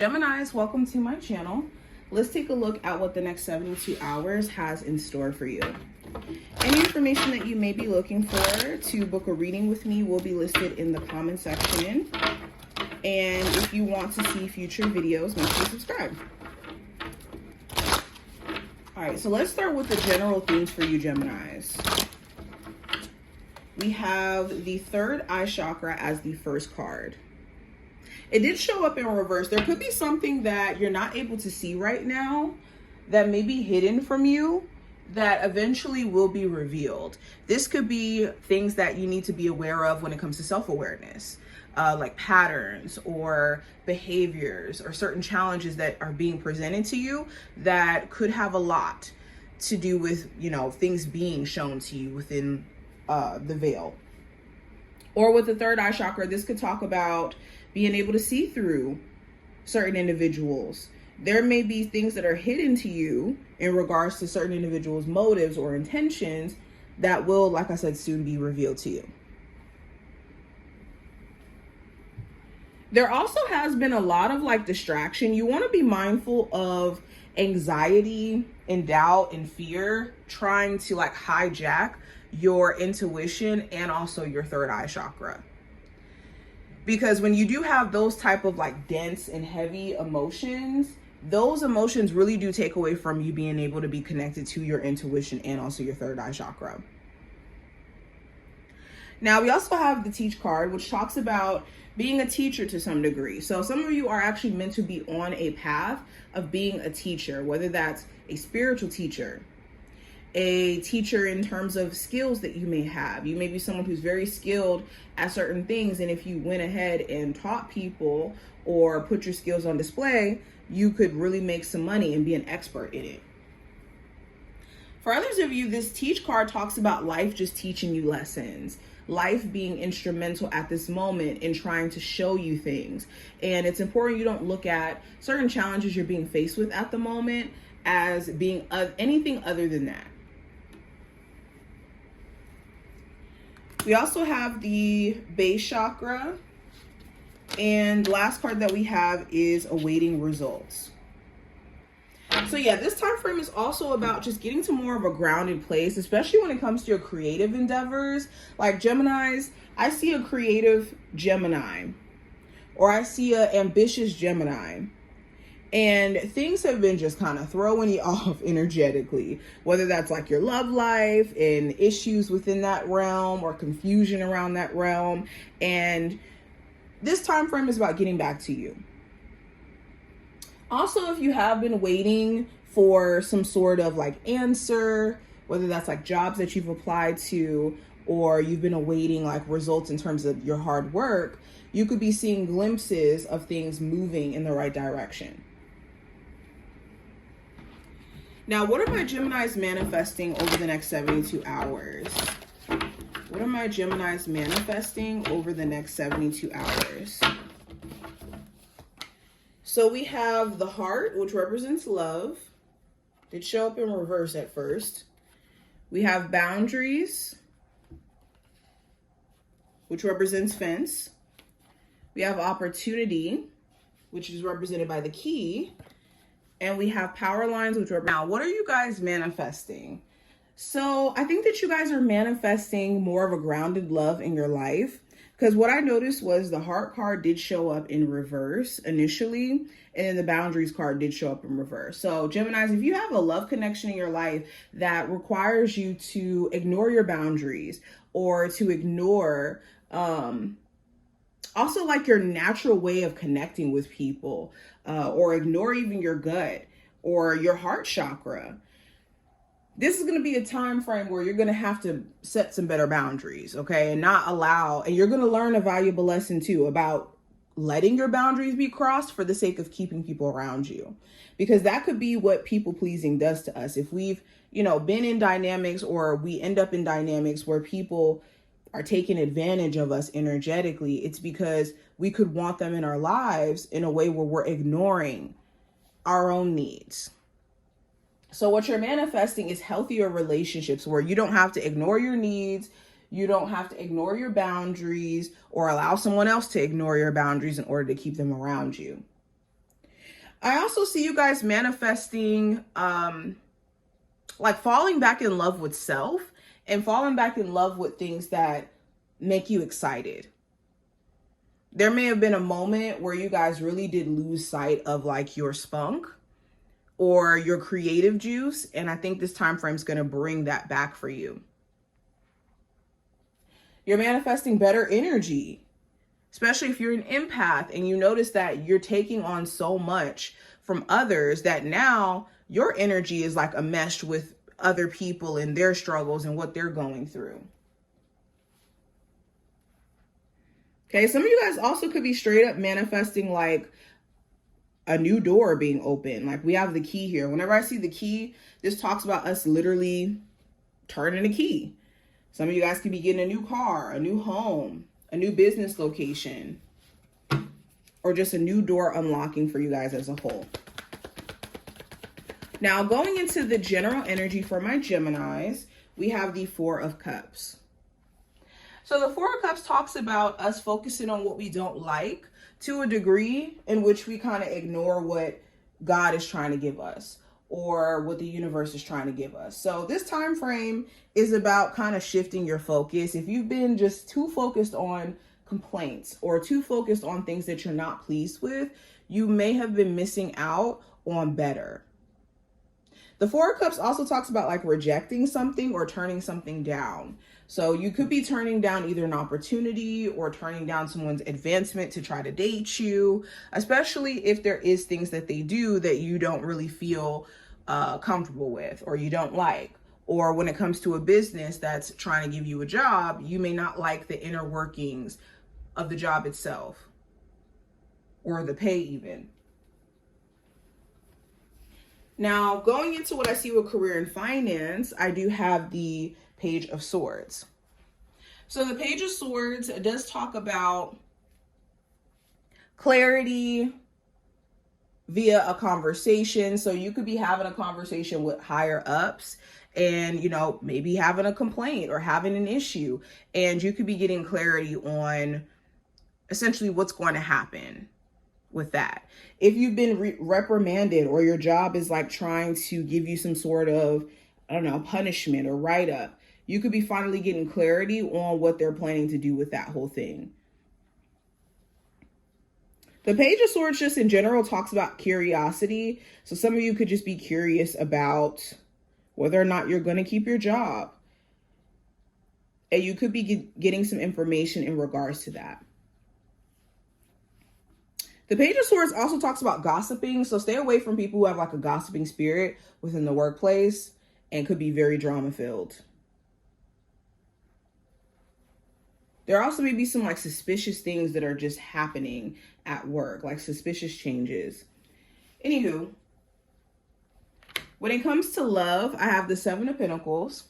Geminis, welcome to my channel. Let's take a look at what the next 72 hours has in store for you. Any information that you may be looking for to book a reading with me will be listed in the comment section. And if you want to see future videos, make sure you subscribe. All right, so let's start with the general themes for you, Geminis. We have the third eye chakra as the first card. It did show up in reverse. There could be something that you're not able to see right now that may be hidden from you that eventually will be revealed. This could be things that you need to be aware of when it comes to self-awareness, like patterns or behaviors or certain challenges that are being presented to you that could have a lot to do with, things being shown to you within the veil. Or with the third eye chakra, this could talk about being able to see through certain individuals. There may be things that are hidden to you in regards to certain individuals' motives or intentions that will, like I said, soon be revealed to you. There also has been a lot of distraction. You want to be mindful of anxiety and doubt and fear trying to hijack your intuition and also your third eye chakra. Because when you do have those type of dense and heavy emotions, those emotions really do take away from you being able to be connected to your intuition and also your third eye chakra. Now, we also have the Teach card, which talks about being a teacher to some degree. So some of you are actually meant to be on a path of being a teacher, whether that's a spiritual teacher, a teacher in terms of skills that you may have. You may be someone who's very skilled at certain things, and if you went ahead and taught people or put your skills on display, you could really make some money and be an expert in it. For others of you, this Teach card talks about life just teaching you lessons, life being instrumental at this moment in trying to show you things. And it's important you don't look at certain challenges you're being faced with at the moment as being anything other than that. We also have the base chakra, and the last card that we have is awaiting results. So yeah, this time frame is also about just getting to more of a grounded place, especially when it comes to your creative endeavors. Like Geminis, I see a creative Gemini, or I see an ambitious Gemini. And things have been just kind of throwing you off energetically, whether that's your love life and issues within that realm or confusion around that realm. And this time frame is about getting back to you. Also, if you have been waiting for some sort of answer, whether that's jobs that you've applied to, or you've been awaiting results in terms of your hard work, you could be seeing glimpses of things moving in the right direction. Now, what are my Geminis manifesting over the next 72 hours? What are my Geminis manifesting over the next 72 hours? So we have the heart, which represents love. Did show up in reverse at first. We have boundaries, which represents fence. We have opportunity, which is represented by the key. And we have power lines, which are... Now, what are you guys manifesting? So I think that you guys are manifesting more of a grounded love in your life. Because what I noticed was the heart card did show up in reverse initially. And then the boundaries card did show up in reverse. So Geminis, if you have a love connection in your life that requires you to ignore your boundaries or to ignore... also your natural way of connecting with people, or ignore even your gut or your heart chakra. This is going to be a time frame where you're going to have to set some better boundaries, okay? And not allow, and you're going to learn a valuable lesson too about letting your boundaries be crossed for the sake of keeping people around you. Because that could be what people pleasing does to us. If we've, been in dynamics, or we end up in dynamics where people are taking advantage of us energetically, it's because we could want them in our lives in a way where we're ignoring our own needs. So what you're manifesting is healthier relationships where you don't have to ignore your needs, You don't have to ignore your boundaries or allow someone else to ignore your boundaries in order to keep them around you. I also see you guys manifesting, like falling back in love with self and falling back in love with things that make you excited. There may have been a moment where you guys really did lose sight of like your spunk or your creative juice. And I think this time frame is going to bring that back for you. You're manifesting better energy, especially if you're an empath and you notice that you're taking on so much from others that now your energy is like enmeshed with other people and their struggles and what they're going through. Okay, some of you guys also could be straight up manifesting like a new door being open. Like we have the key here. Whenever I see the key, this talks about us literally turning a key. Some of you guys could be getting a new car, a new home, a new business location, or just a new door unlocking for you guys as a whole. Now, going into the general energy for my Geminis, we have the Four of Cups. So the Four of Cups talks about us focusing on what we don't like to a degree in which we kind of ignore what God is trying to give us or what the universe is trying to give us. So this time frame is about kind of shifting your focus. If you've been just too focused on complaints or too focused on things that you're not pleased with, you may have been missing out on better. The Four of Cups also talks about like rejecting something or turning something down. So you could be turning down either an opportunity or turning down someone's advancement to try to date you, especially if there is things that they do that you don't really feel comfortable with or you don't like. Or when it comes to a business that's trying to give you a job, you may not like the inner workings of the job itself or the pay even. Now, going into what I see with career and finance, I do have the Page of Swords. So the Page of Swords does talk about clarity via a conversation. So you could be having a conversation with higher ups and, you know, maybe having a complaint or having an issue. And you could be getting clarity on essentially what's going to happen with that. If you've been reprimanded or your job is like trying to give you some sort of, I don't know, punishment or write-up, you could be finally getting clarity on what they're planning to do with that whole thing. The Page of Swords just in general talks about curiosity. So some of you could just be curious about whether or not you're going to keep your job. And you could be getting some information in regards to that. The Page of Swords also talks about gossiping. So stay away from people who have like a gossiping spirit within the workplace and could be very drama filled. There also may be some like suspicious things that are just happening at work, like suspicious changes. Anywho, when it comes to love, I have the Seven of Pentacles.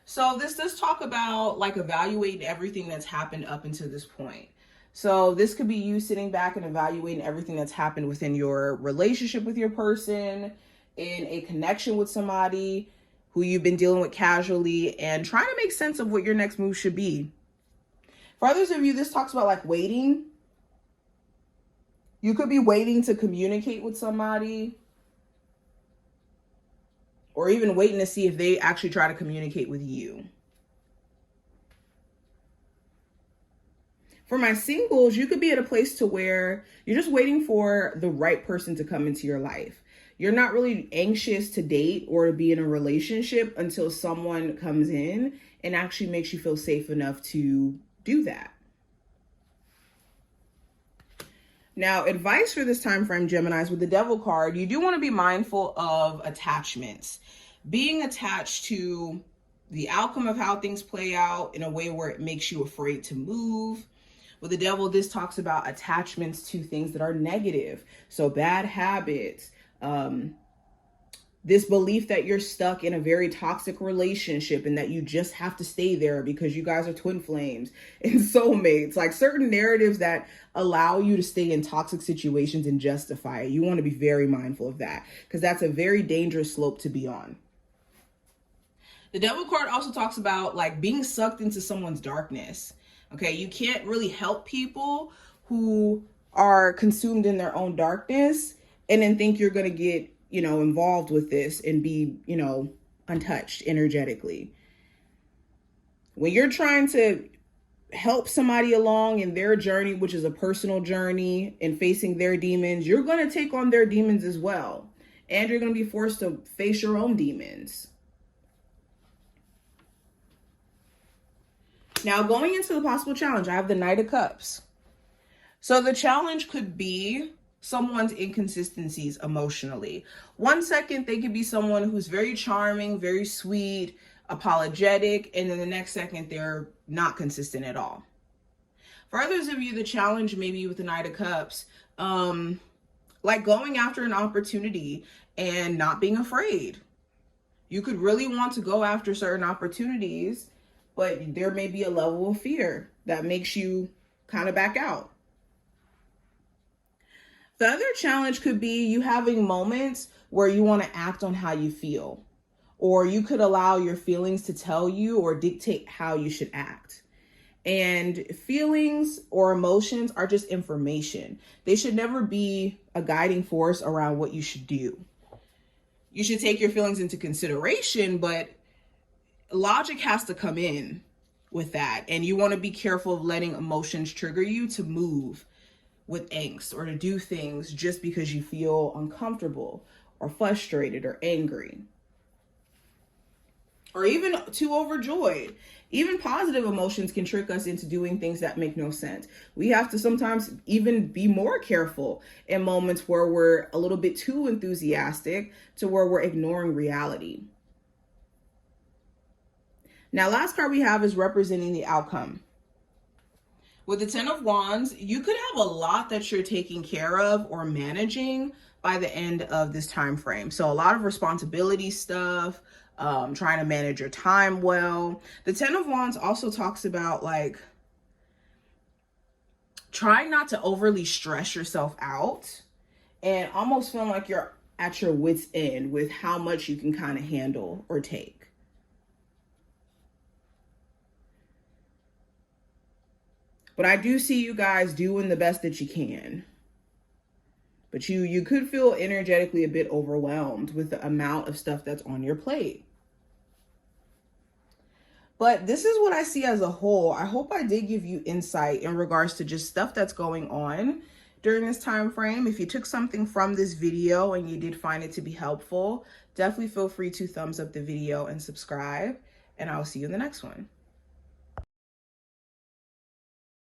So this does talk about like evaluating everything that's happened up until this point. So this could be you sitting back and evaluating everything that's happened within your relationship with your person, in a connection with somebody who you've been dealing with casually, and trying to make sense of what your next move should be. For others of you, this talks about like waiting. You could be waiting to communicate with somebody, or even waiting to see if they actually try to communicate with you. For my singles, you could be at a place to where you're just waiting for the right person to come into your life. You're not really anxious to date or to be in a relationship until someone comes in and actually makes you feel safe enough to do that. Now, advice for this time frame, Geminis, with the Devil card, you do want to be mindful of attachments. Being attached to the outcome of how things play out in a way where it makes you afraid to move. With the Devil, this talks about attachments to things that are negative. So bad habits, this belief that you're stuck in a very toxic relationship and that you just have to stay there because you guys are twin flames and soulmates, like certain narratives that allow you to stay in toxic situations and justify it. You want to be very mindful of that because that's a very dangerous slope to be on. The Devil card also talks about like being sucked into someone's darkness. Okay, you can't really help people who are consumed in their own darkness and then think you're going to get, involved with this and be, untouched energetically. When you're trying to help somebody along in their journey, which is a personal journey, and facing their demons, you're going to take on their demons as well. And you're going to be forced to face your own demons. Now, going into the possible challenge, I have the Knight of Cups. So the challenge could be someone's inconsistencies emotionally. 1 second, they could be someone who's very charming, very sweet, apologetic, and then the next second, they're not consistent at all. For others of you, the challenge maybe with the Knight of Cups, like going after an opportunity and not being afraid. You could really want to go after certain opportunities, but there may be a level of fear that makes you kind of back out. The other challenge could be you having moments where you want to act on how you feel, or you could allow your feelings to tell you or dictate how you should act. And feelings or emotions are just information. They should never be a guiding force around what you should do. You should take your feelings into consideration, but logic has to come in with that. And you want to be careful of letting emotions trigger you to move with angst or to do things just because you feel uncomfortable or frustrated or angry, or even too overjoyed. Even positive emotions can trick us into doing things that make no sense. We have to sometimes even be more careful in moments where we're a little bit too enthusiastic to where we're ignoring reality. Now, last card we have is representing the outcome. With the Ten of Wands, you could have a lot that you're taking care of or managing by the end of this time frame. So a lot of responsibility stuff, trying to manage your time well. The Ten of Wands also talks about like trying not to overly stress yourself out and almost feeling like you're at your wit's end with how much you can kind of handle or take. But I do see you guys doing the best that you can. But you could feel energetically a bit overwhelmed with the amount of stuff that's on your plate. But this is what I see as a whole. I hope I did give you insight in regards to just stuff that's going on during this time frame. If you took something from this video and you did find it to be helpful, definitely feel free to thumbs up the video and subscribe. And I'll see you in the next one.